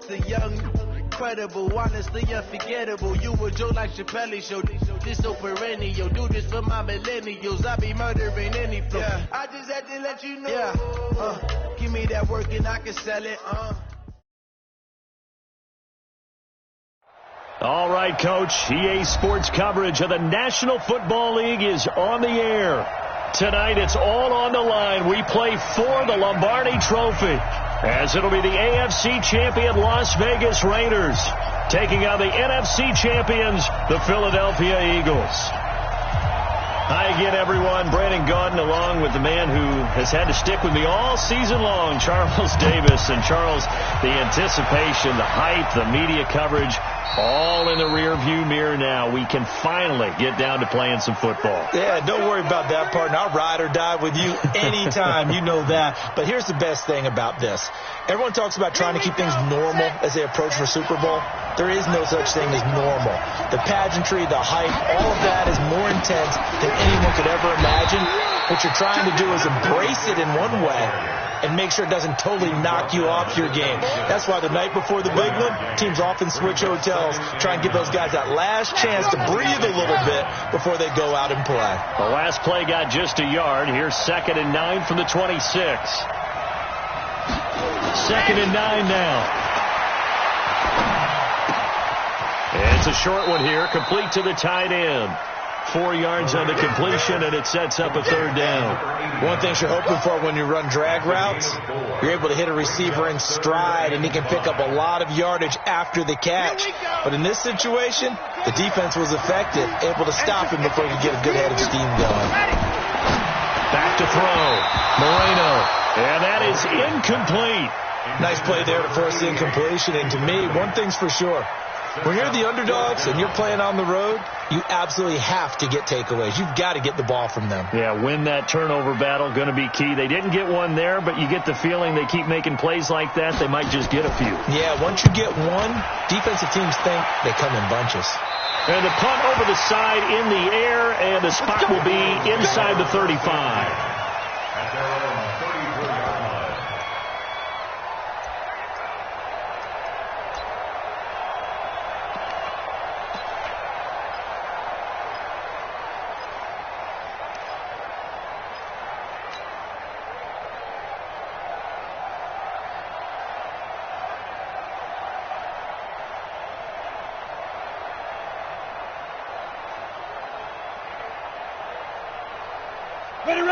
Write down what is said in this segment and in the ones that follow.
It's a young, incredible, honestly unforgettable. You a Joe like Chappelle show. This so perennial. Do this for my millennials. I be murdering any flow. Yeah. I just had to let you know. Yeah. Give me that work and I can sell it. All right, Coach. EA Sports coverage of the National Football League is on the air. Tonight, it's all on the line. We play for the Lombardi Trophy, as it'll be the AFC champion Las Vegas Raiders taking on the NFC champions, the Philadelphia Eagles. Hi again, everyone. Brandon Gaudin along with the man who has had to stick with me all season long, Charles Davis. And Charles, the anticipation, the hype, the media coverage, all in the rearview mirror now. We can finally get down to playing some football. Yeah, don't worry about that, partner. I'll ride or die with you anytime. You know that. But here's the best thing about this. Everyone talks about trying to keep things normal as they approach for Super Bowl. There is no such thing as normal. The pageantry, the hype, all of that is more intense than anyone could ever imagine. What you're trying to do is embrace it in one way and make sure it doesn't totally knock you off your game. That's why the night before the big one, teams often switch hotels, try and give those guys that last chance to breathe a little bit before they go out and play. The last play got just a yard. Here's 2nd and 9 from the 26. 2nd and 9 now. It's a short one here, complete to the tight end. 4 yards on the completion, and it sets up a 3rd down. One thing you're hoping for when you run drag routes, you're able to hit a receiver in stride, and he can pick up a lot of yardage after the catch. But in this situation, the defense was effective, able to stop him before he could get a good head of steam going. Back to throw. Moreno. And that is incomplete. Nice play there to force the incompletion. And to me, one thing's for sure. When you're the underdogs and you're playing on the road, you absolutely have to get takeaways. You've got to get the ball from them. Yeah, win that turnover battle, going to be key. They didn't get one there, but you get the feeling they keep making plays like that, they might just get a few. Yeah, once you get one, defensive teams think they come in bunches. And the punt over the side in the air, and the spot will be inside the 35.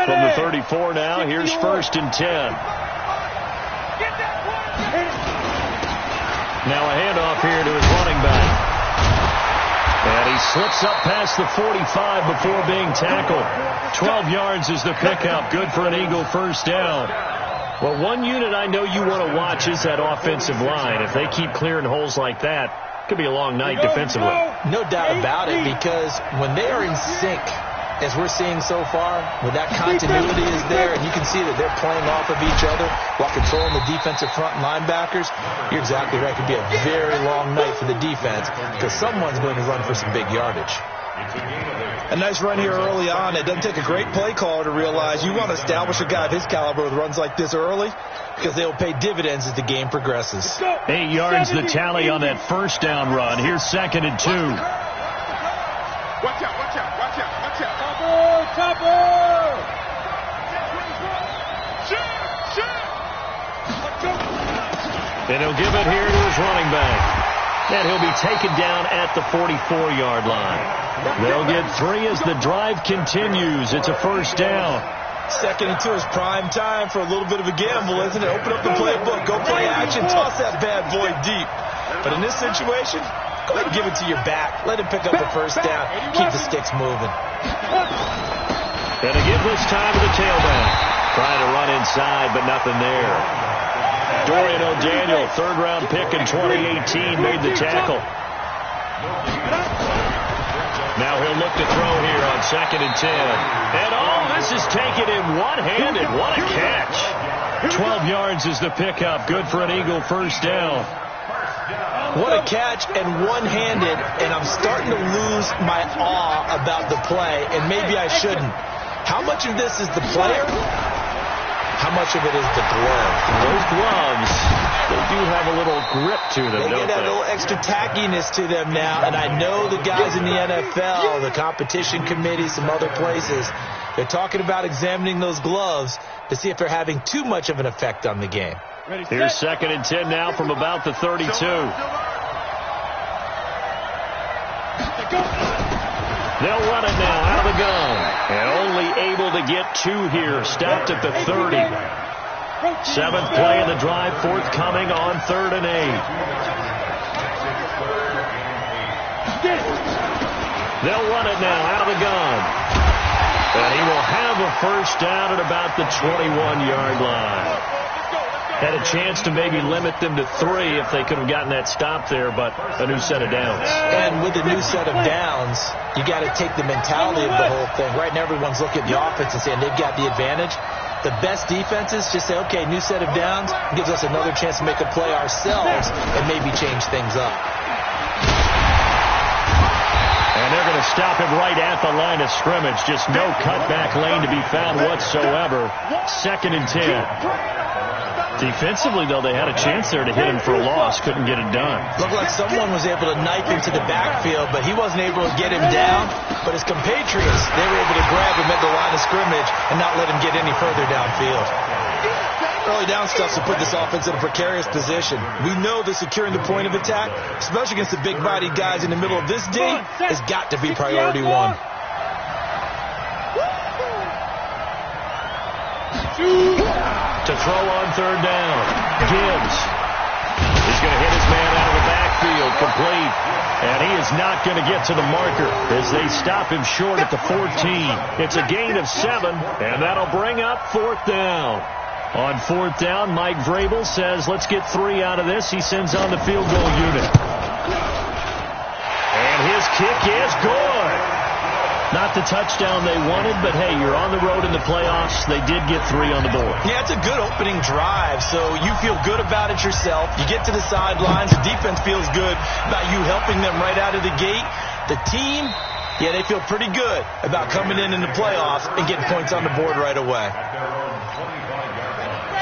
From the 34 now, here's 1st and 10. Now a handoff here to his running back. And he slips up past the 45 before being tackled. 12 yards is the pickup. Good for an Eagle 1st down. Well, one unit I know you want to watch is that offensive line. If they keep clearing holes like that, it could be a long night defensively. No doubt about it, because when they are in sync, as we're seeing so far, when that continuity is there and you can see that they're playing off of each other while controlling the defensive front and linebackers, you're exactly right. It could be a very long night for the defense because someone's going to run for some big yardage. A nice run here early on. It doesn't take a great play caller to realize you want to establish a guy of his caliber with runs like this early because they'll pay dividends as the game progresses. 8 yards the tally on that 1st down run. Here's 2nd and 2. Watch out, watch out, watch out, watch out. Chopper! And he'll give it here to his running back. And he'll be taken down at the 44-yard line. They'll get 3 as the drive continues. It's a 1st down. 2nd and 2 is prime time for a little bit of a gamble, isn't it? Open up the playbook, go play action, toss that bad boy deep. But in this situation, go ahead and give it to your back. Let him pick up the 1st down. Keep the sticks moving. And a giveless time to the tailback. Trying to run inside, but nothing there. Dorian O'Daniel, 3rd-round pick in 2018, made the tackle. Now he'll look to throw here on 2nd and 10. And this is taken in one-handed. What a catch. 12 yards is the pickup. Good for an Eagle 1st down. What a catch and one-handed, and I'm starting to lose my awe about the play, and maybe I shouldn't. How much of this is the player? How much of it is the glove? Those gloves They do have a little grip to them, They get that little extra tackiness to them now, and I know the guys in the NFL, the competition committee, some other places, they're talking about examining those gloves to see if they're having too much of an effect on the game. Here's 2nd and 10 now from about the 32. They'll run it now out of the gun. And only able to get 2 here. Stopped at the 30. 7th play of the drive forthcoming on 3rd and 8. They'll run it now out of the gun. And he will have a first down at about the 21-yard line. Had a chance to maybe limit them to 3 if they could have gotten that stop there, but a new set of downs. And with a new set of downs, you got to take the mentality of the whole thing. Right now, everyone's looking at the offense and saying they've got the advantage. The best defenses just say, okay, new set of downs gives us another chance to make a play ourselves and maybe change things up. And they're going to stop him right at the line of scrimmage. Just no cutback lane to be found whatsoever. 2nd and 10. Defensively, though, they had a chance there to hit him for a loss. Couldn't get it done. Looked like someone was able to knife into the backfield, but he wasn't able to get him down. But his compatriots, they were able to grab him at the line of scrimmage and not let him get any further downfield. Early down stuff to put this offense in a precarious position. We know that securing the point of attack, especially against the big-bodied guys in the middle of this D, has got to be priority 1. To throw on 3rd down. Gibbs. He's going to hit his man out of the backfield. Complete. And he is not going to get to the marker as they stop him short at the 14. It's a gain of 7, and that'll bring up 4th down. On 4th down, Mike Vrabel says, let's get 3 out of this. He sends on the field goal unit. And his kick is good. Not the touchdown they wanted, but, hey, you're on the road in the playoffs. They did get 3 on the board. Yeah, it's a good opening drive, so you feel good about it yourself. You get to the sidelines. The defense feels good about you helping them right out of the gate. The team, yeah, they feel pretty good about coming in the playoffs and getting points on the board right away.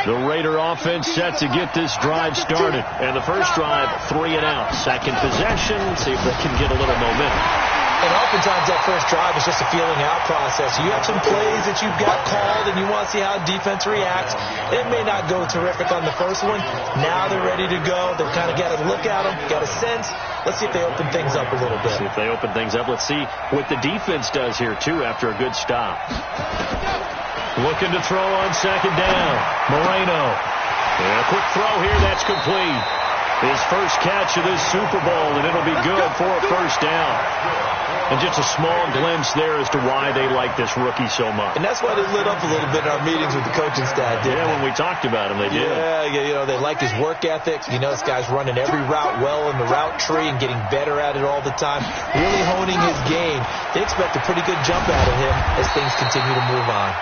The Raider offense set to get this drive started. And the first drive, 3 and out. Second possession, see if they can get a little momentum. And oftentimes that first drive is just a feeling out process. You have some plays that you've got called and you want to see how defense reacts. It may not go terrific on the first one. Now they're ready to go. They've kind of got to look at them, got a sense. Let's see if they open things up a little bit. See if they open things up. Let's see what the defense does here, too, after a good stop. Looking to throw on 2nd down. Moreno. And a quick throw here. That's complete. His first catch of this Super Bowl, and it'll be good for a first down. And just a small glimpse there as to why they like this rookie so much. And that's why they lit up a little bit in our meetings with the coaching staff. Yeah, when we talked about him, they did. Yeah, you know, they like his work ethic. You know, this guy's running every route well in the route tree and getting better at it all the time, really honing his game. They expect a pretty good jump out of him as things continue to move on.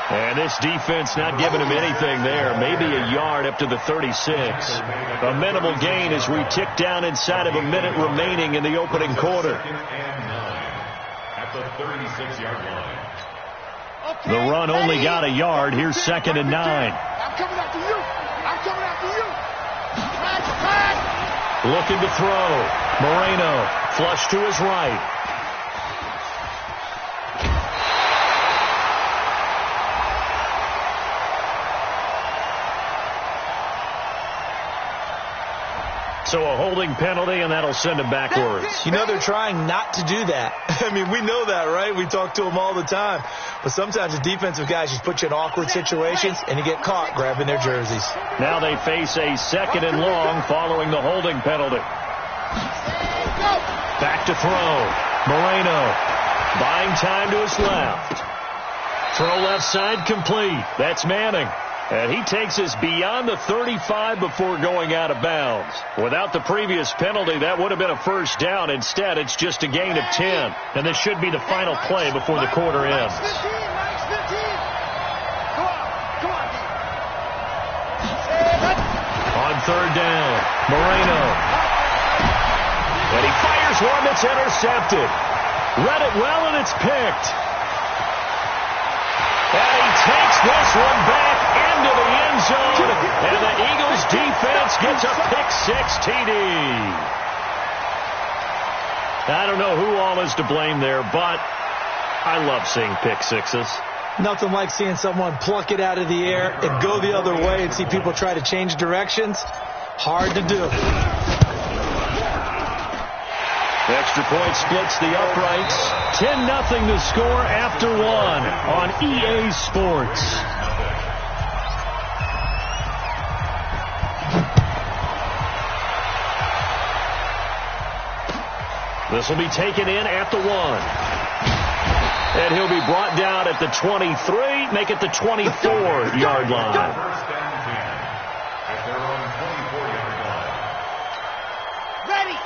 And this defense not giving him anything there. Maybe a yard up to the 36. A minimal gain as we tick down inside of a minute remaining in the opening quarter. At the 36-yard line. The run only got a yard. Here's 2nd and 9. I'm coming after you. I'm coming after you. Looking to throw. Moreno flush to his right. So a holding penalty, and that'll send him backwards. You know, they're trying not to do that. I mean, we know that, right? We talk to them all the time. But sometimes the defensive guys just put you in awkward situations, and you get caught grabbing their jerseys. Now they face a 2nd and long following the holding penalty. Back to throw. Moreno buying time to his left. Throw left side complete. That's Manning. And he takes us beyond the 35 before going out of bounds. Without the previous penalty, that would have been a first down. Instead, it's just a gain of 10. And this should be the final play before the quarter ends. On 3rd down, Moreno. And he fires one that's intercepted. Read it well, and it's picked. And he takes Knocks this one back into the end zone. And the Eagles defense gets a pick-6 TD. I don't know who all is to blame there, but I love seeing pick-6s. Nothing like seeing someone pluck it out of the air and go the other way and see people try to change directions. Hard to do. The extra point splits the uprights. 10-0 the score after one on EA Sports. This will be taken in at the 1. And he'll be brought down at the 23, make it the 24-yard line.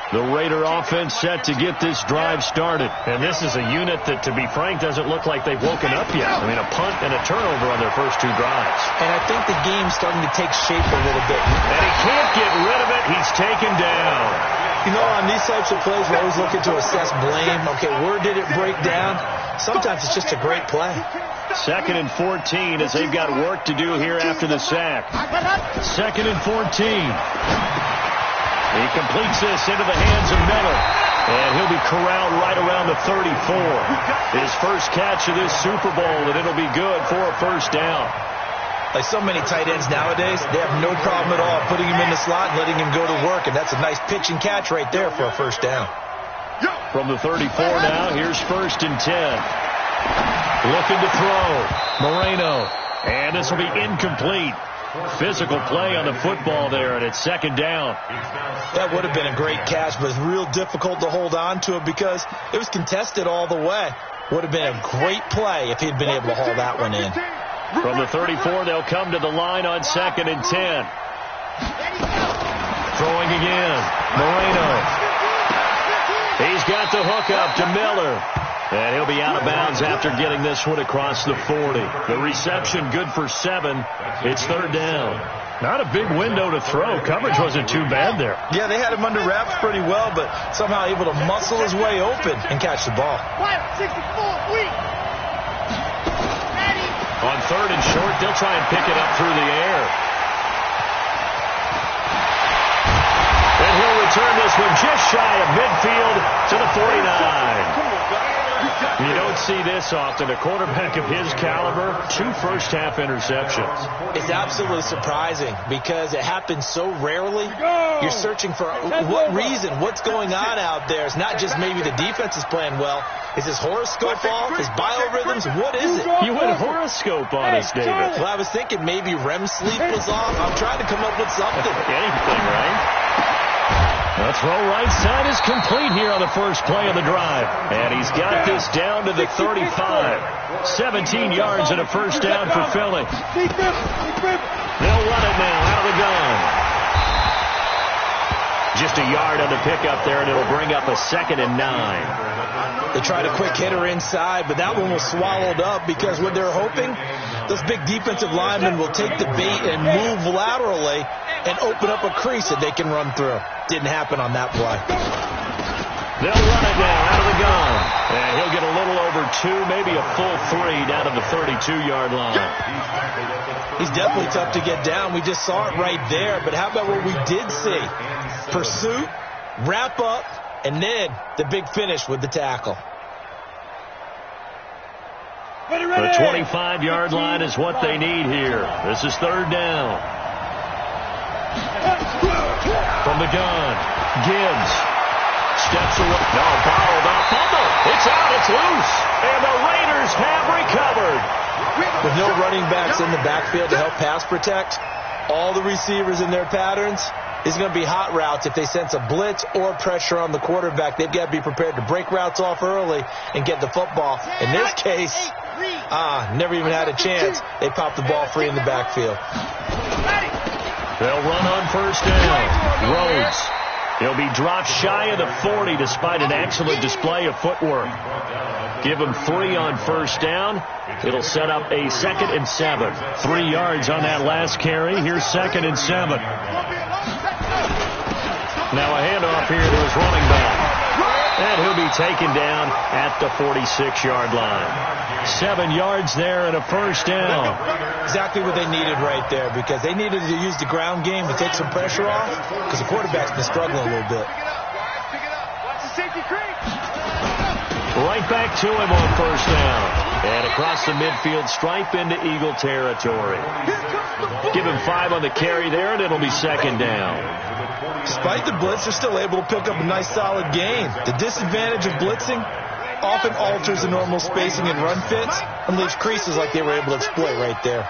The Raider offense set to get this drive started. And this is a unit that, to be frank, doesn't look like they've woken up yet. I mean, a punt and a turnover on their first two drives. And I think the game's starting to take shape a little bit. And he can't get rid of it. He's taken down. You know, on these types of plays, we're always looking to assess blame. Okay, where did it break down? Sometimes it's just a great play. 2nd and 14 as they've got work to do here after the sack. 2nd and 14. He completes this into the hands of Miller. And he'll be corralled right around the 34. His first catch of this Super Bowl, and it'll be good for a first down. Like so many tight ends nowadays, they have no problem at all putting him in the slot and letting him go to work. And that's a nice pitch and catch right there for a first down. From the 34 now, here's 1st and 10. Looking to throw. Moreno. And this will be incomplete. Physical play on the football there, and it's 2nd down. That would have been a great catch, but it's real difficult to hold on to it because it was contested all the way. Would have been a great play if he'd been able to haul that one in. From the 34, they'll come to the line on 2nd and 10. Throwing again. Moreno. He's got the hook up to Miller. And he'll be out of bounds after getting this one across the 40. The reception good for 7. It's 3rd down. Not a big window to throw. Coverage wasn't too bad there. Yeah, they had him under wraps pretty well, but somehow able to muscle his way open and catch the ball. On 3rd and short, they'll try and pick it up through the air. And he'll return this one just shy of midfield to the 49. You don't see this often. A quarterback of his caliber, 2 first-half interceptions. It's absolutely surprising because it happens so rarely. You're searching for what reason, what's going on out there. It's not just maybe the defense is playing well. Is his horoscope off? His biorhythms? What is it? You went horoscope on us, David. Well, I was thinking maybe REM sleep was off. I'm trying to come up with something. Anything, right? The throw right side is complete here on the first play of the drive. And he's got this down to the 35. 17 yards and a first down for Philly. They'll run it now out of the gun. Just a yard on the pickup there, and it'll bring up a 2nd and 9. They tried a quick hitter inside, but that one was swallowed up because what they're hoping, those big defensive linemen will take the bait and move laterally and open up a crease that they can run through. Didn't happen on that play. They'll run it now out of the gun. And he'll get a little over 2, maybe a full 3 down to the 32-yard line. He's definitely tough to get down. We just saw it right there. But how about what we did see? Pursuit, wrap up, and then the big finish with the tackle. The 25-yard line is what they need here. This is 3rd down. From the gun, Gibbs steps away. No, bottled up. Fumble. It's out. It's loose. And the Raiders have recovered. With no running backs in the backfield to help pass protect, all the receivers in their patterns is going to be hot routes. If they sense a blitz or pressure on the quarterback, they've got to be prepared to break routes off early and get the football. In this case, never even had a chance. They popped the ball free in the backfield. They'll run on first down. Rhodes. He'll be dropped shy of the 40 despite an excellent display of footwork. Give him 3 on first down. It'll set up a 2nd and 7. 3 yards on that last carry. Here's 2nd and 7. Now a handoff here to his running back. And he'll be taken down at the 46-yard line. 7 yards there and a first down. Exactly what they needed right there, because they needed to use the ground game to take some pressure off, because the quarterback's been struggling a little bit. Right back to him on first down. And across the midfield stripe into Eagle territory. Give him 5 on the carry there, and it'll be second down. Despite the blitz, they're still able to pick up a nice solid gain. The disadvantage of blitzing often alters the normal spacing and run fits and leaves creases like they were able to exploit right there.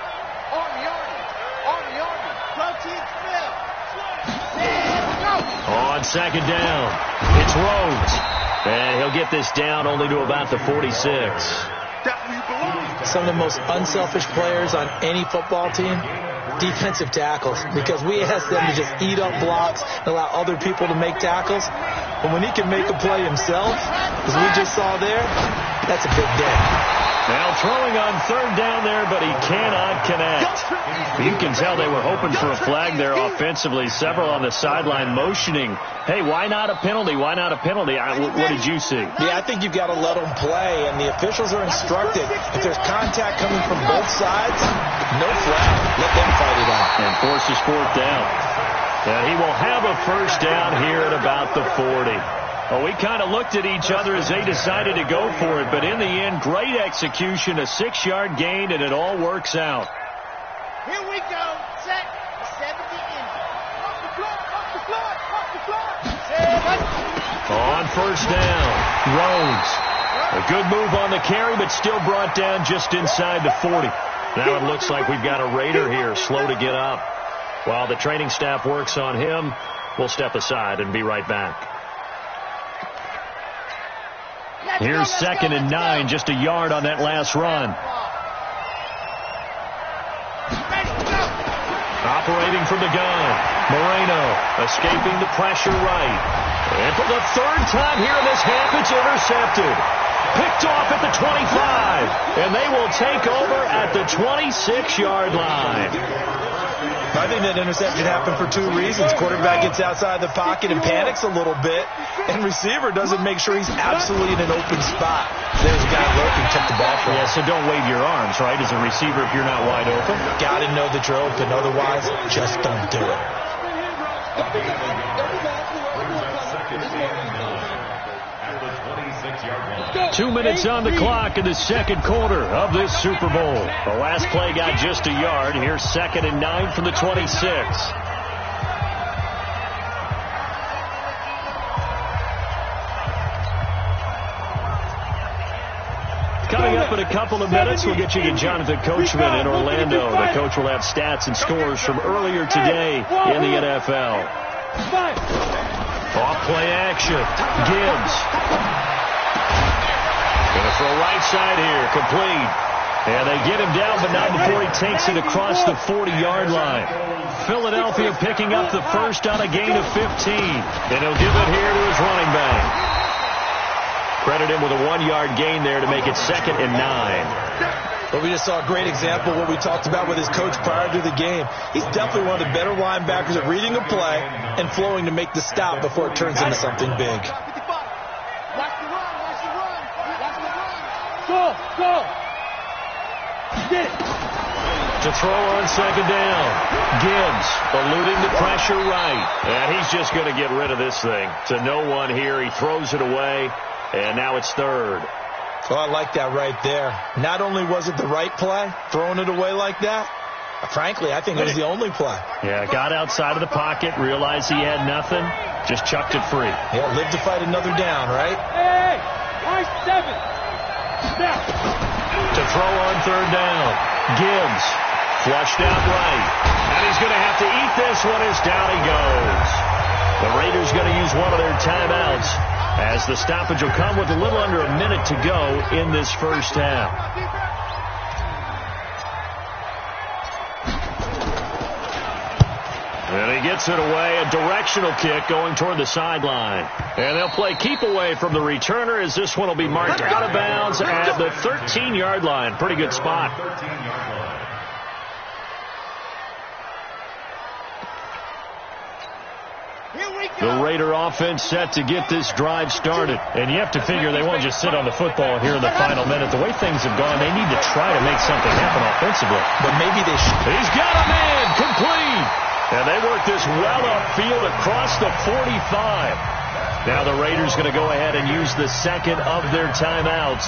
On second down, it's Rhodes. And he'll get this down only to about the 46. Some of the most unselfish players on any football team, defensive tackles, because we ask them to just eat up blocks and allow other people to make tackles. But when he can make a play himself, as we just saw there, that's a big day. Now throwing on third down there, but he cannot connect. You can tell they were hoping for a flag there offensively. Several on the sideline motioning, hey, why not a penalty? Why not a penalty? What did you see? Yeah, I think you've got to let them play, and the officials are instructed. If there's contact coming from both sides, no flag. Let them fight it out. And forces fourth down. And he will have a first down here at about the 40. Well, we kind of looked at each other as they decided to go for it, but in the end, great execution, a 6-yard gain, and it all works out. Here we go. Set. 70 in. Up the clock. On first down, Rhodes. A good move on the carry, but still brought down just inside the 40. Now it looks like we've got a Raider here, slow to get up. While the training staff works on him, we'll step aside and be right back. Here's second and 9, just a yard on that last run. Operating from the gun, Moreno escaping the pressure right. And for the third time here in this half, it's intercepted. Picked off at the 25, and they will take over at the 26-yard line. I think that interception happened for 2 reasons. Quarterback gets outside the pocket and panics a little bit, and receiver doesn't make sure he's absolutely in an open spot. There's a guy lurking, took the ball from him. Yeah, so don't wave your arms, right, as a receiver if you're not wide open. Got to know that you're open. Otherwise, just don't do it. 2 minutes on the clock in the second quarter of this Super Bowl. The last play got just a yard. Here's second and 9 from the 26. Coming up in a couple of minutes, we'll get you to Jonathan Coachman in Orlando. The coach will have stats and scores from earlier today in the NFL. Off play action. Gibbs. Going to throw right side here, complete. And they get him down, but not before he takes it across the 40-yard line. Philadelphia picking up the first on a gain of 15. And he'll give it here to his running back. Credit him with a 1-yard gain there to make it second and 9. But we just saw a great example of what we talked about with his coach prior to the game. He's definitely one of the better linebackers at reading a play and flowing to make the stop before it turns into something big. Go. Get it. To throw on second down. Gibbs eluding the pressure right. And he's just going to get rid of this thing. To no one here. He throws it away. And now it's third. Oh, I like that right there. Not only was it the right play, throwing it away like that, frankly, I think it was the only play. Yeah, got outside of the pocket, realized he had nothing, just chucked it free. Yeah, live to fight another down, right? Hey, line 7. Now. To throw on third down. Gibbs flushed out right. And he's going to have to eat this one as down he goes. The Raiders going to use one of their timeouts as the stoppage will come with a little under a minute to go in this first half. And he gets it away, a directional kick going toward the sideline. And they'll play keep away from the returner as this one will be marked out of bounds at the 13-yard line. Pretty good spot. The Raider offense set to get this drive started. And you have to figure they won't just sit on the football here in the final minute. The way things have gone, they need to try to make something happen offensively. But maybe they should. He's got a man complete. And they work this well upfield across the 45. Now the Raiders going to go ahead and use the second of their timeouts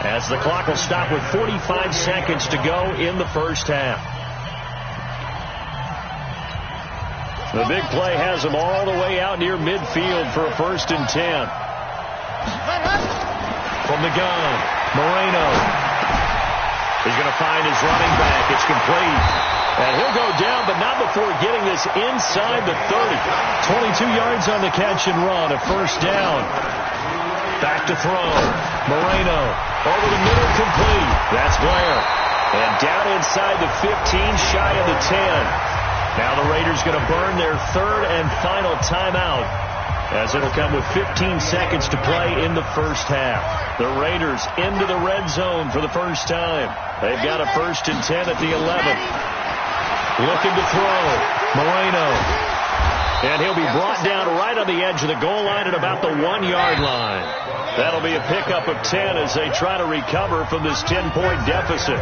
as the clock will stop with 45 seconds to go in the first half. The big play has him all the way out near midfield for a 1st and 10. From the gun, Moreno. He's going to find his running back. It's complete. And he'll go down, but not before getting this inside the 30. 22 yards on the catch and run, a 1st down. Back to throw. Moreno over the middle, complete. That's Blair. And down inside the 15, shy of the 10. Now the Raiders going to burn their 3rd and final timeout as it'll come with 15 seconds to play in the first half. The Raiders into the red zone for the first time. They've got a 1st and 10 at the 11. Looking to throw. Moreno. And he'll be brought down right on the edge of the goal line at about the 1-yard line. That'll be a pickup of 10 as they try to recover from this 10-point deficit.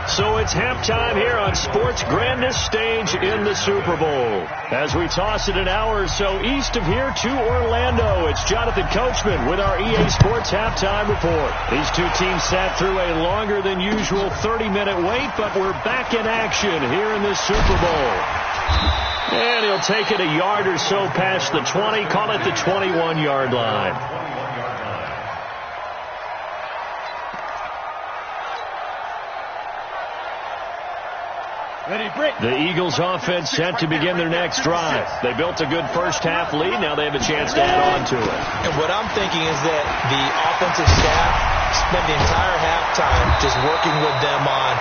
So it's halftime here on sports' grandest stage in the Super Bowl. As we toss it an hour or so east of here to Orlando, it's Jonathan Coachman with our EA Sports Halftime Report. These two teams sat through a longer than usual 30-minute wait, but we're back in action here in the Super Bowl. And he'll take it a yard or so past the 20, call it the 21-yard line. The Eagles offense set to begin their next drive. They built a good first half lead. Now they have a chance to add on to it. And what I'm thinking is that the offensive staff spent the entire halftime just working with them on,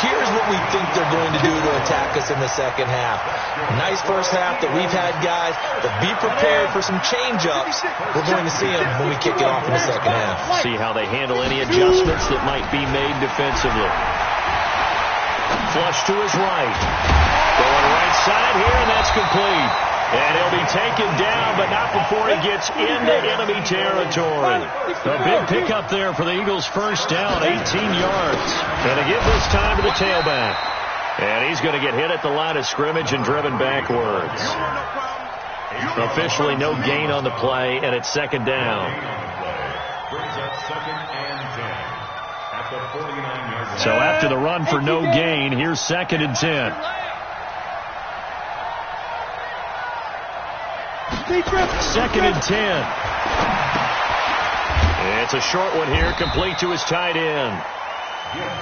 here's what we think they're going to do to attack us in the second half. Nice first half that we've had, guys, but be prepared for some change-ups. We're going to see them when we kick it off in the second half. See how they handle any adjustments that might be made defensively. Flush to his right. Going right side here, and that's complete. And he'll be taken down, but not before he gets into enemy territory. A big pickup there for the Eagles' first down, 18 yards. And to give this time to the tailback. And he's going to get hit at the line of scrimmage and driven backwards. Officially no gain on the play, and it's 2nd down. So after the run for no gain, here's 2nd and 10. 2nd and 10. It's a short one here, complete to his tight end.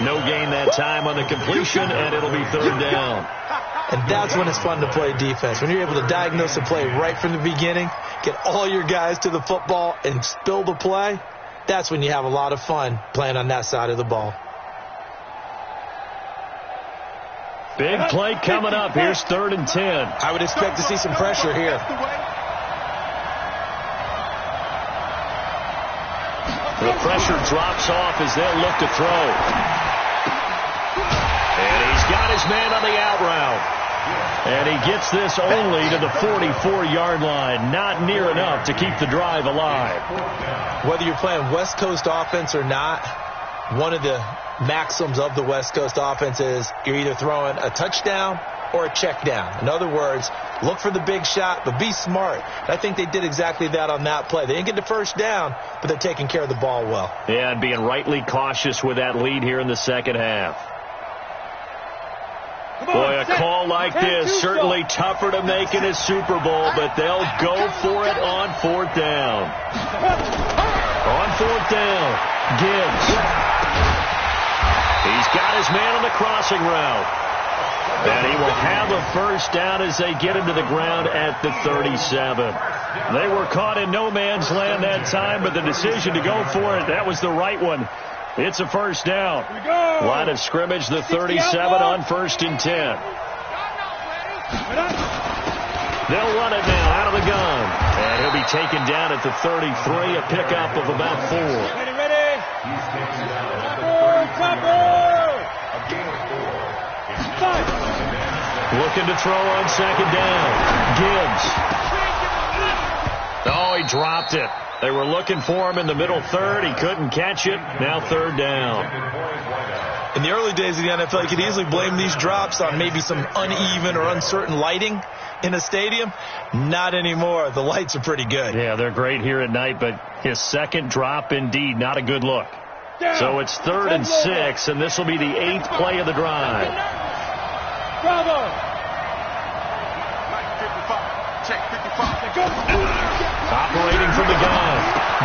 No gain that time on the completion, and it'll be 3rd down. And that's when it's fun to play defense. When you're able to diagnose the play right from the beginning, get all your guys to the football, and spill the play, that's when you have a lot of fun playing on that side of the ball. Big play coming up. Here's 3rd and 10. I would expect to see some pressure here. The pressure drops off as they'll look to throw. And he's got his man on the out route. And he gets this only to the 44-yard line. Not near enough to keep the drive alive. Whether you're playing West Coast offense or not, one of the maxims of the West Coast offense is you're either throwing a touchdown or a check down. In other words, look for the big shot, but be smart. I think they did exactly that on that play. They didn't get the first down, but they're taking care of the ball well. Yeah, and being rightly cautious with that lead here in the second half. Boy, a call like this, certainly tougher to make in a Super Bowl, but they'll go for it on 4th down. On 4th down, Gibbs. He's got his man on the crossing route. And he will have a first down as they get him to the ground at the 37. They were caught in no man's land that time, but the decision to go for it, that was the right one. It's a first down. Line of scrimmage, the 37 on 1st and 10. They'll run it now out of the gun. And he'll be taken down at the 33, a pickup of about 4. Ready? Looking to throw on 2nd down. Gibbs. dropped it. They were looking for him in the middle third. He couldn't catch it. Now third down. In the early days of the NFL, you could easily blame these drops on maybe some uneven or uncertain lighting in a stadium. Not anymore. The lights are pretty good. Yeah, they're great here at night, but his second drop, indeed, not a good look. So it's 3rd and 6, and this will be the 8th play of the drive. Bravo! Check 55. Operating from the gun.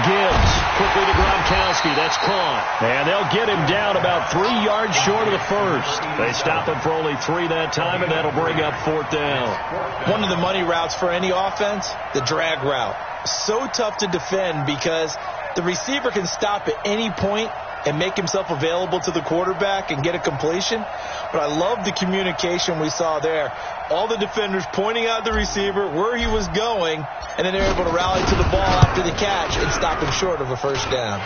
Gibbs quickly to Gronkowski. That's caught. And they'll get him down about 3 yards short of the first. They stop him for only 3 that time, and that'll bring up 4th down. One of the money routes for any offense, the drag route. So tough to defend because the receiver can stop at any point and make himself available to the quarterback and get a completion. But I love the communication we saw there. All the defenders pointing out the receiver, where he was going, and then they're able to rally to the ball after the catch and stop him short of a first down.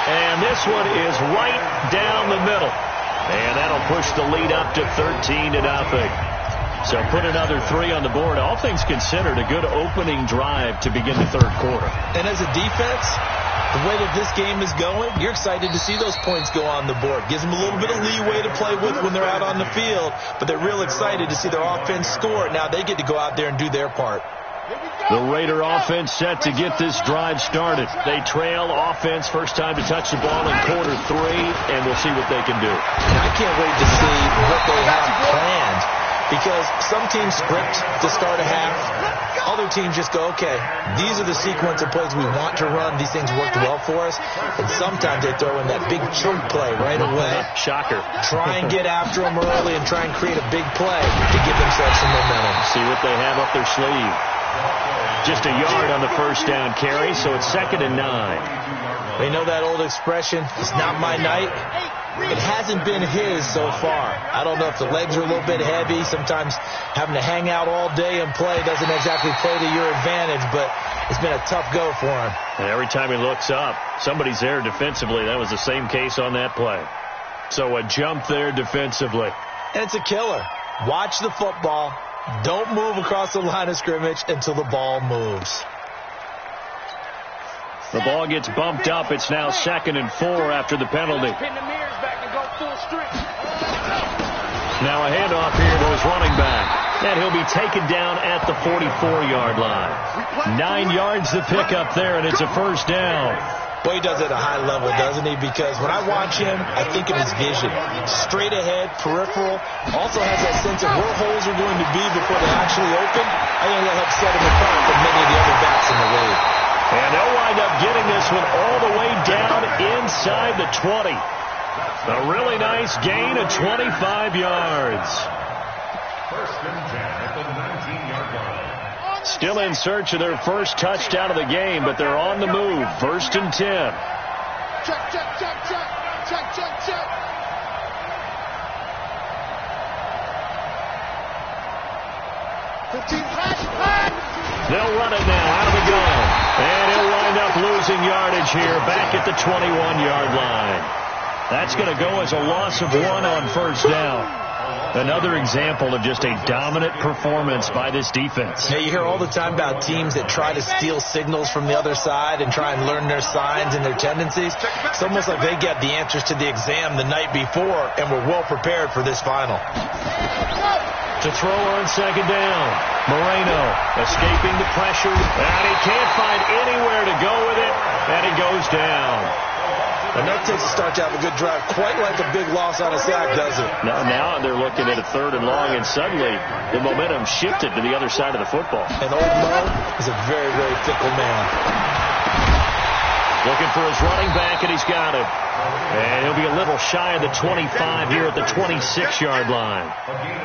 And this one is right down the middle. And that'll push the lead up to 13-0. So put another 3 on the board. All things considered, a good opening drive to begin the third quarter. And as a defense, the way that this game is going, you're excited to see those points go on the board. Gives them a little bit of leeway to play with when they're out on the field, but they're real excited to see their offense score. Now they get to go out there and do their part. The Raider offense set to get this drive started. They trail offense first time to touch the ball in quarter 3, and we'll see what they can do. And I can't wait to see what they have planned, because some teams script to start a half. Other teams just go, okay, these are the sequence of plays we want to run. These things worked well for us. And sometimes they throw in that big chunk play right away. Shocker. Try and get after them early and try and create a big play to give themselves some momentum. See what they have up their sleeve. Just a yard on the first down carry, so it's 2nd and 9. We know that old expression, it's not my night. It hasn't been his so far. I don't know if the legs are a little bit heavy. Sometimes having to hang out all day and play doesn't exactly play to your advantage, but it's been a tough go for him. And every time he looks up, somebody's there defensively. That was the same case on that play. So a jump there defensively. And it's a killer. Watch the football. Don't move across the line of scrimmage until the ball moves. The ball gets bumped up. It's now 2nd and 4 after the penalty. Now a handoff here to his running back. And he'll be taken down at the 44-yard line. 9 yards to pick up there, and it's a first down. Well, he does it at a high level, doesn't he? Because when I watch him, I think of his vision. Straight ahead, peripheral. Also has that sense of where holes are going to be before they actually open. I think that helps set him apart from many of the other backs in the league. And they'll wind up getting this one all the way down inside the 20. A really nice gain of 25 yards. First and 10 at the 19-yard line. Still in search of their first touchdown of the game, but they're on the move. 1st and 10. Check, check, check, check. Check, check, check. They'll run it now out of the gun. And he'll wind up losing yardage here back at the 21-yard line. That's going to go as a loss of 1 on first down. Another example of just a dominant performance by this defense. Yeah, you hear all the time about teams that try to steal signals from the other side and try and learn their signs and their tendencies. It's almost like they get the answers to the exam the night before and were well prepared for this final. To throw on 2nd down. Moreno escaping the pressure. And he can't find anywhere to go with it. And he goes down. And that takes a start to have a good drive, quite like a big loss on a sack, does it? Now they're looking at a 3rd and long, and suddenly the momentum shifted to the other side of the football. And old Mo is a very, very fickle man. Looking for his running back, and he's got him. And he'll be a little shy of the 25 here at the 26-yard line.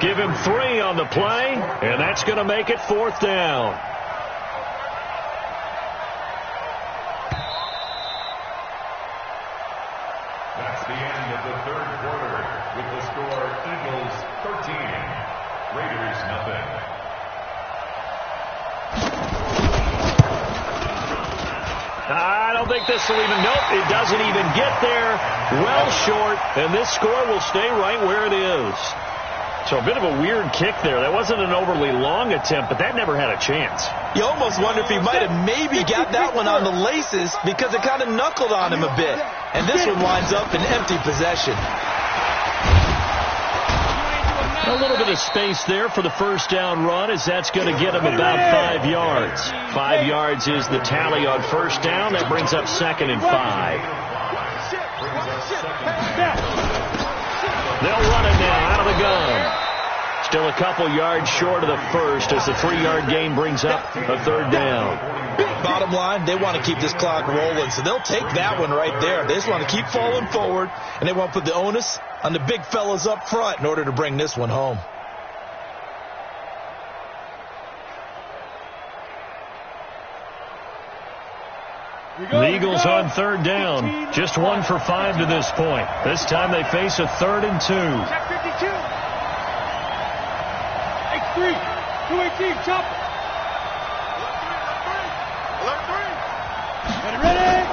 Give him 3 on the play, and that's going to make it 4th down. That's the end of the third quarter with the score Eagles 13, Raiders nothing. I don't think this will even, nope, it doesn't even get there. Well short, and this score will stay right where it is. So a bit of a weird kick there. That wasn't an overly long attempt, but that never had a chance. You almost wonder if he might have maybe got that one on the laces because it kind of knuckled on him a bit. And this one winds up in empty possession. A little bit of space there for the first down run, as that's going to get him about 5 yards. 5 yards is the tally on first down. That brings up 2nd and 5. They'll run it now out of the gun. Still a couple yards short of the first as the 3-yard gain brings up a 3rd down. Bottom line, they want to keep this clock rolling, so they'll take that one right there. They just want to keep falling forward, and they want to put the onus on the big fellas up front in order to bring this one home. The Eagles on 3rd down. Just 1 for 5 to this point. This time they face a 3rd and 2. Check 52. X3. 218. Chop. Alert 3. Ready.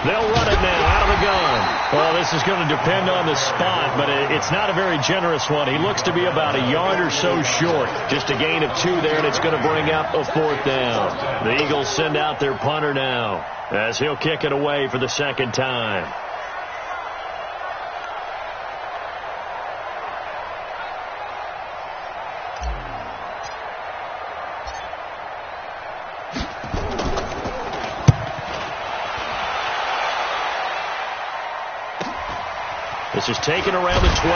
They'll run it now out of the gun. Well, this is going to depend on the spot, but it's not a very generous one. He looks to be about a yard or so short. Just a gain of 2 there, and it's going to bring up a 4th down. The Eagles send out their punter now, as he'll kick it away for the 2nd time. This is taken around the 12.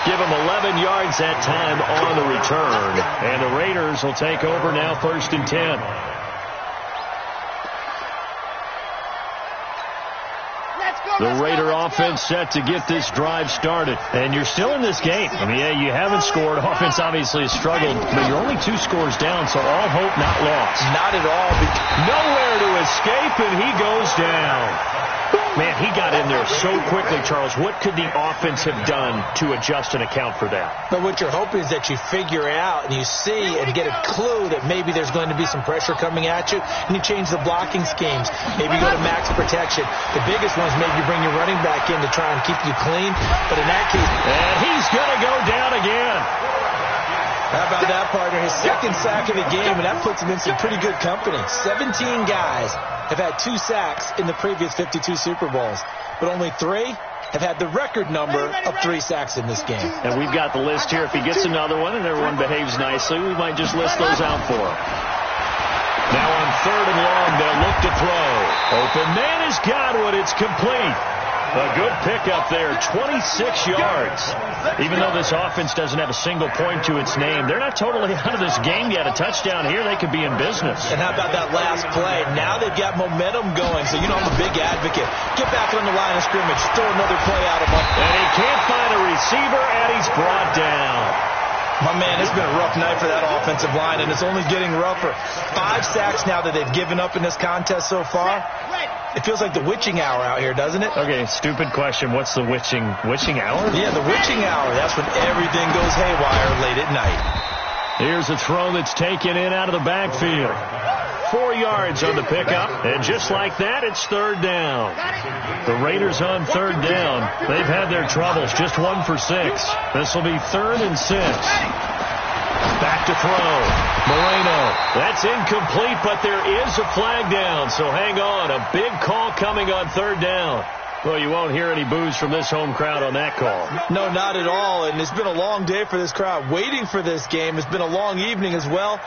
Give him 11 yards that time on the return. And the Raiders will take over now 1st and 10. The Raider offense set to get this drive started. And you're still in this game. I mean, yeah, you haven't scored. Offense obviously has struggled, but you're only 2 scores down, so all hope not lost. Not at all. Nowhere to escape, and he goes down. Man, he got in there so quickly, Charles. What could the offense have done to adjust and account for that? But what you're hoping is that you figure out and you see and get a clue that maybe there's going to be some pressure coming at you, and you change the blocking schemes. Maybe you go to max protection. The biggest one is maybe you bring your running back in to try and keep you clean. But in that case... And he's going to go down again. How about that, partner? His 2nd sack of the game, and that puts him in some pretty good company. 17 guys have had 2 sacks in the previous 52 Super Bowls, but only 3 have had the record number of 3 sacks in this game. And we've got the list here. If he gets another one and everyone behaves nicely, we might just list those out for him. Now on 3rd and long, they'll look to throw. Open man is Godwin. It's complete. A good pickup there, 26 yards. Even though this offense doesn't have a single point to its name, they're not totally out of this game yet. A touchdown here, they could be in business. And how about that last play? Now they've got momentum going, so you know I'm a big advocate. Get back on the line of scrimmage, throw another play out of him. And he can't find a receiver, and he's brought down. My man, it's been a rough night for that offensive line, and it's only getting rougher. 5 sacks now that they've given up in this contest so far. It feels like the witching hour out here, doesn't it? Okay, stupid question. What's the witching hour? Yeah, the witching hour. That's when everything goes haywire late at night. Here's a throw that's taken in out of the backfield. 4 yards on the pickup, and just like that, it's 3rd down. The Raiders on 3rd down. They've had their troubles, just 1 for 6. This will be 3rd and 6. Back to throw. Moreno. That's incomplete, but there is a flag down, so hang on. A big call coming on 3rd down. Well, you won't hear any boos from this home crowd on that call. No, not at all, and it's been a long day for this crowd waiting for this game. It's been a long evening as well.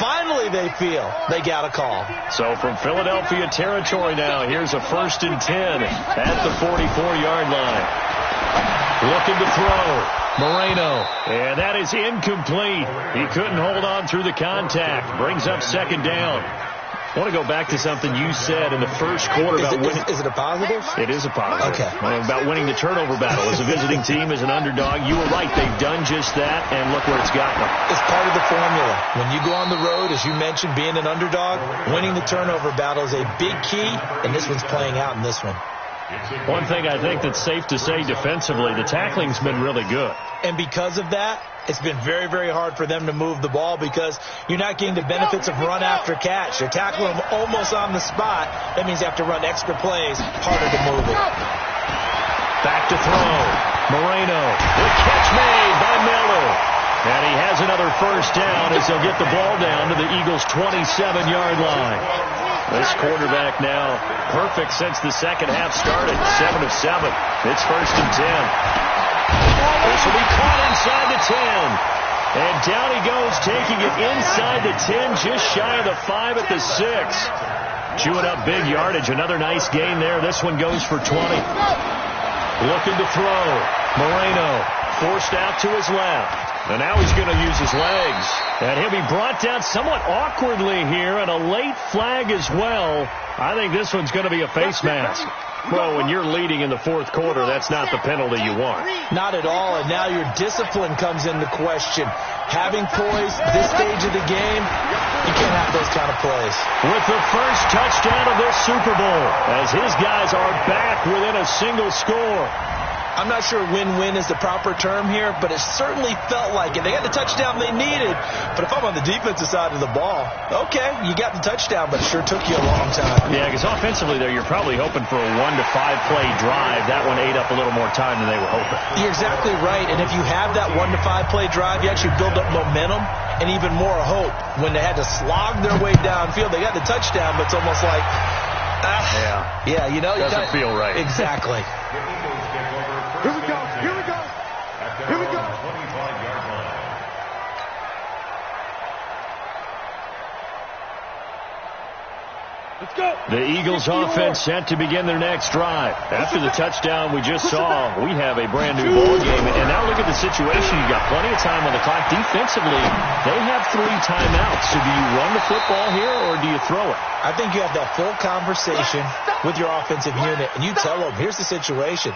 Finally, they feel they got a call. So from Philadelphia territory now, here's a 1st and 10 at the 44-yard line. Looking to throw. Moreno. And that is incomplete. He couldn't hold on through the contact. Brings up 2nd down. I want to go back to something you said in the first quarter about winning. Is it a positive? It is a positive. Okay. About winning the turnover battle. As a visiting team, as an underdog, you were right. They've done just that, and look where it's gotten them. It's part of the formula. When you go on the road, as you mentioned, being an underdog, winning the turnover battle is a big key, and this one's playing out in this one. One thing I think that's safe to say defensively, the tackling's been really good. And because of that, it's been very, very hard for them to move the ball because you're not getting the benefits of run after catch. You're tackling them almost on the spot. That means you have to run extra plays, harder to move it. Back to throw. Moreno, the catch made by Miller. And he has another first down as they'll get the ball down to the Eagles' 27-yard line. This quarterback now perfect since the second half started. 7 of 7. It's 1st and 10. This will be caught inside the 10. And down he goes, taking it inside the 10, just shy of the 5 at the 6. Chewing up big yardage. Another nice gain there. This one goes for 20. Looking to throw. Moreno forced out to his left. And now he's going to use his legs. And he'll be brought down somewhat awkwardly here, and a late flag as well. I think this one's going to be a face mask. Well, when you're leading in the 4th quarter, that's not the penalty you want. Not at all, and now your discipline comes into question. Having poise this stage of the game, you can't have those kind of plays. With the first touchdown of this Super Bowl, as his guys are back within a single score. I'm not sure win-win is the proper term here, but it certainly felt like it. They got the touchdown they needed, but if I'm on the defensive side of the ball, okay, you got the touchdown, but it sure took you a long time. Yeah, because offensively there, you're probably hoping for a 1 to 5 play drive. That one ate up a little more time than they were hoping. You're exactly right, and if you have that 1 to 5 play drive, you actually build up momentum and even more hope. When they had to slog their way downfield, they got the touchdown, but it's almost like, yeah, you know, doesn't feel right. Exactly. Here we go. Here we go. Here we go. 25-yard line. Let's go. The Eagles offense set to begin their next drive. After the touchdown we just saw, we have a brand new ball game. And now look at the situation. You got plenty of time on the clock. Defensively, they have 3 timeouts. So do you run the football here or do you throw it? I think you have that full conversation with your offensive unit, and you tell them, here's the situation.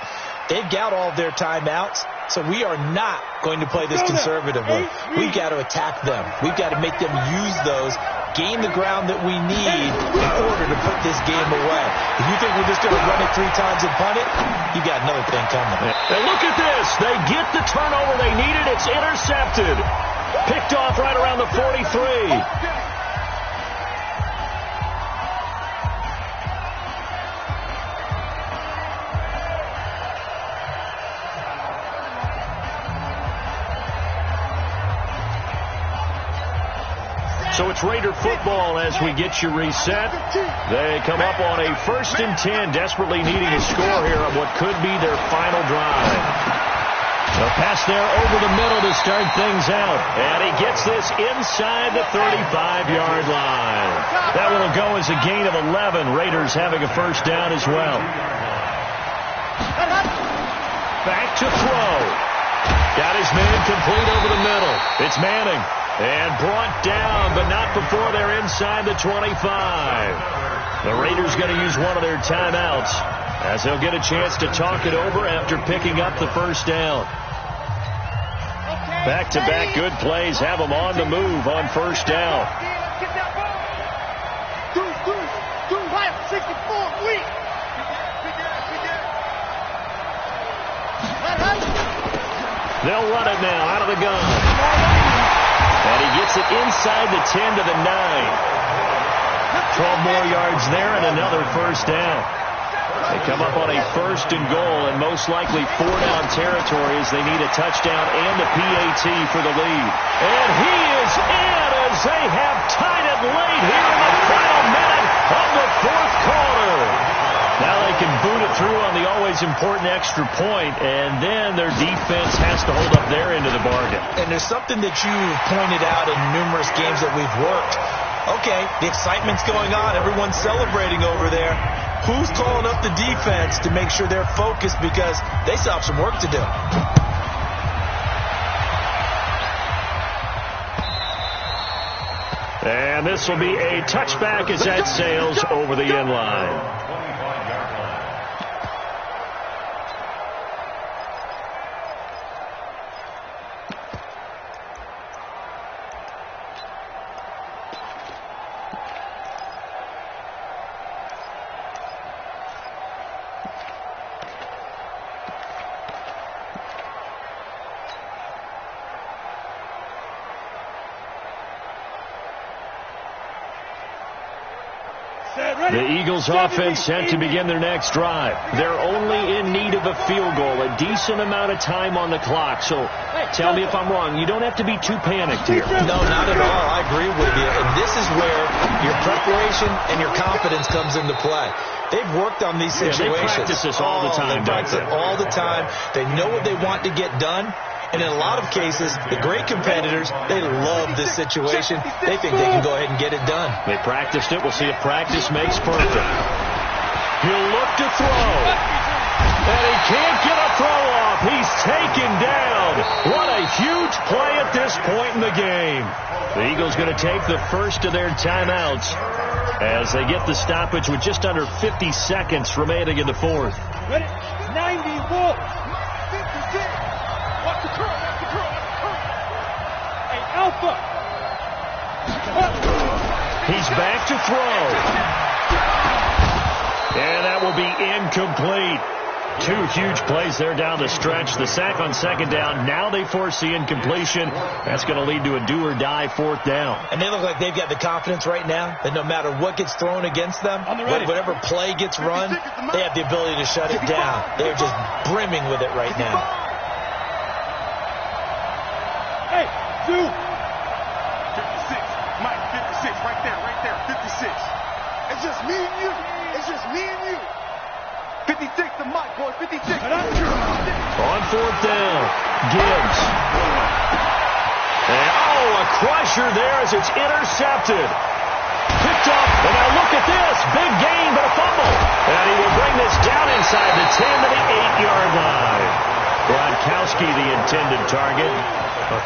They've got all of their timeouts, so we are not going to play this conservatively. We've got to attack them. We've got to make them use those, gain the ground that we need in order to put this game away. If you think we're just going to run it 3 times and punt it, you got another thing coming. And look at this. They get the turnover they needed. It's intercepted. Picked off right around the 43. So it's Raider football as we get you reset. They come up on a 1st and 10, desperately needing a score here on what could be their final drive. A pass there over the middle to start things out. And he gets this inside the 35-yard line. That one will go as a gain of 11. Raiders having a first down as well. Back to throw. Got his man complete over the middle. It's Manning. And brought down, but not before they're inside the 25. The Raiders going to use one of their timeouts as they'll get a chance to talk it over after picking up the first down. Back-to-back good plays have them on the move on first down. They'll run it now out of the gun. And he gets it inside the 10 to the 9. 12 more yards there and another first down. They come up on a 1st and goal and most likely 4-down territory as they need a touchdown and a PAT for the lead. And he is in as they have tied it late here in the final minute of the 4th quarter. Now they can boot it through on the always important extra point, and then their defense has to hold up their end of the bargain. And there's something that you've pointed out in numerous games that we've worked. Okay, the excitement's going on. Everyone's celebrating over there. Who's calling up the defense to make sure they're focused because they still have some work to do? And this will be a touchback as that sails over the end line. The Eagles offense set to begin their next drive. They're only in need of a field goal, a decent amount of time on the clock. So tell me if I'm wrong. You don't have to be too panicked here. No, not at all. I agree with you. And this is where your preparation and your confidence comes into play. They've worked on these situations. They practice this all the time. They practice it all the time. They know what they want to get done. And in a lot of cases, the great competitors, they love this situation. They think they can go ahead and get it done. They practiced it. We'll see if practice makes perfect. He'll look to throw. And he can't get a throw off. He's taken down. What a huge play at this point in the game. The Eagles going to take the first of their timeouts as they get the stoppage with just under 50 seconds remaining in the fourth. Ready? 91. Watch the curl. Hey, Alpha. He's back to throw. And that will be incomplete. Two huge plays there down the stretch. The sack on second down. Now they force the incompletion. That's going to lead to a do-or-die fourth down. And they look like they've got the confidence right now that no matter what gets thrown against them, whatever play gets run, they have the ability to shut it down. They're just brimming with it right now. Hey, dude. 56. Mike, 56. Right there. 56. It's just me and you. 56 to Mike, boy. 56. On fourth down, Gibbs. And, a crusher there as it's intercepted. Picked up, and now look at this. Big gain, but a fumble. And he will bring this down inside the 10 to the 8-yard line. Gronkowski, the intended target.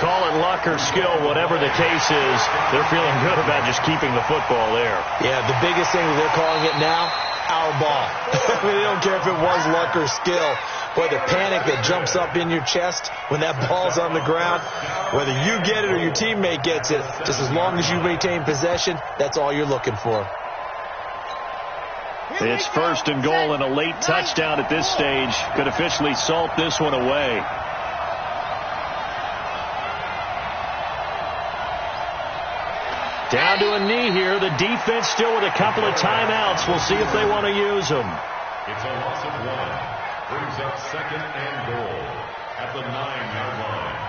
Call it luck or skill, whatever the case is, they're feeling good about just keeping the football there. Yeah, the biggest thing that they're calling it now, our ball. I mean, they don't care if it was luck or skill. Boy, the panic that jumps up in your chest when that ball's on the ground, whether you get it or your teammate gets it, just as long as you retain possession, that's all you're looking for. It's first and goal and a late touchdown at this stage could officially salt this one away. Down to a knee here. The defense still with a couple of timeouts. We'll see if they want to use them. It's a loss of one. Brings up second and goal at the 9-yard line.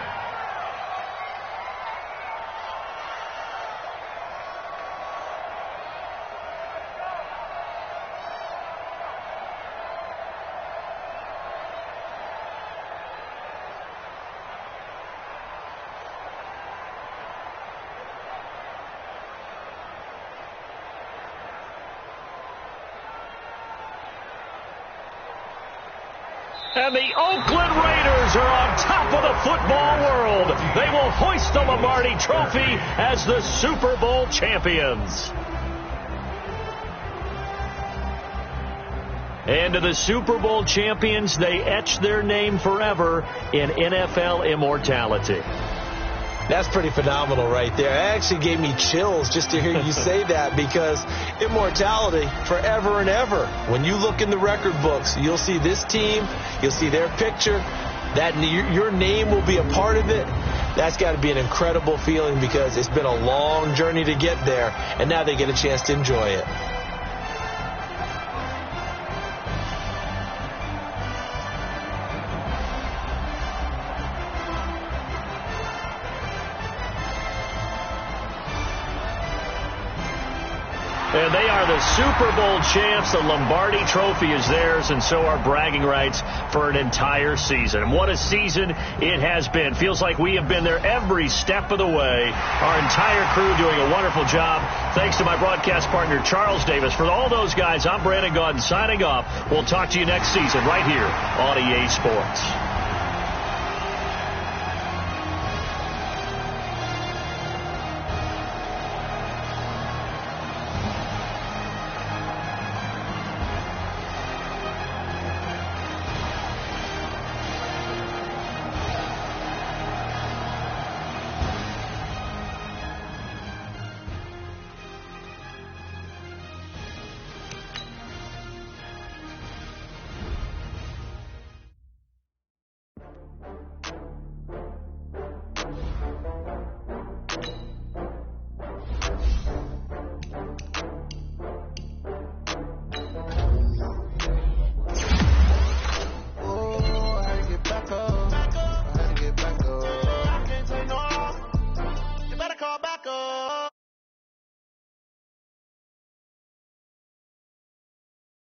And the Oakland Raiders are on top of the football world. They will hoist the Lombardi Trophy as the Super Bowl champions. And to the Super Bowl champions, they etch their name forever in NFL immortality. That's pretty phenomenal right there. It actually gave me chills just to hear you say that, because immortality forever and ever. When you look in the record books, you'll see this team, you'll see their picture, that your name will be a part of it. That's got to be an incredible feeling, because it's been a long journey to get there, and now they get a chance to enjoy it. And they are the Super Bowl champs. The Lombardi Trophy is theirs, and so are bragging rights for an entire season. And what a season it has been. Feels like we have been there every step of the way. Our entire crew doing a wonderful job. Thanks to my broadcast partner, Charles Davis. For all those guys, I'm Brandon Gaudin signing off. We'll talk to you next season right here on EA Sports.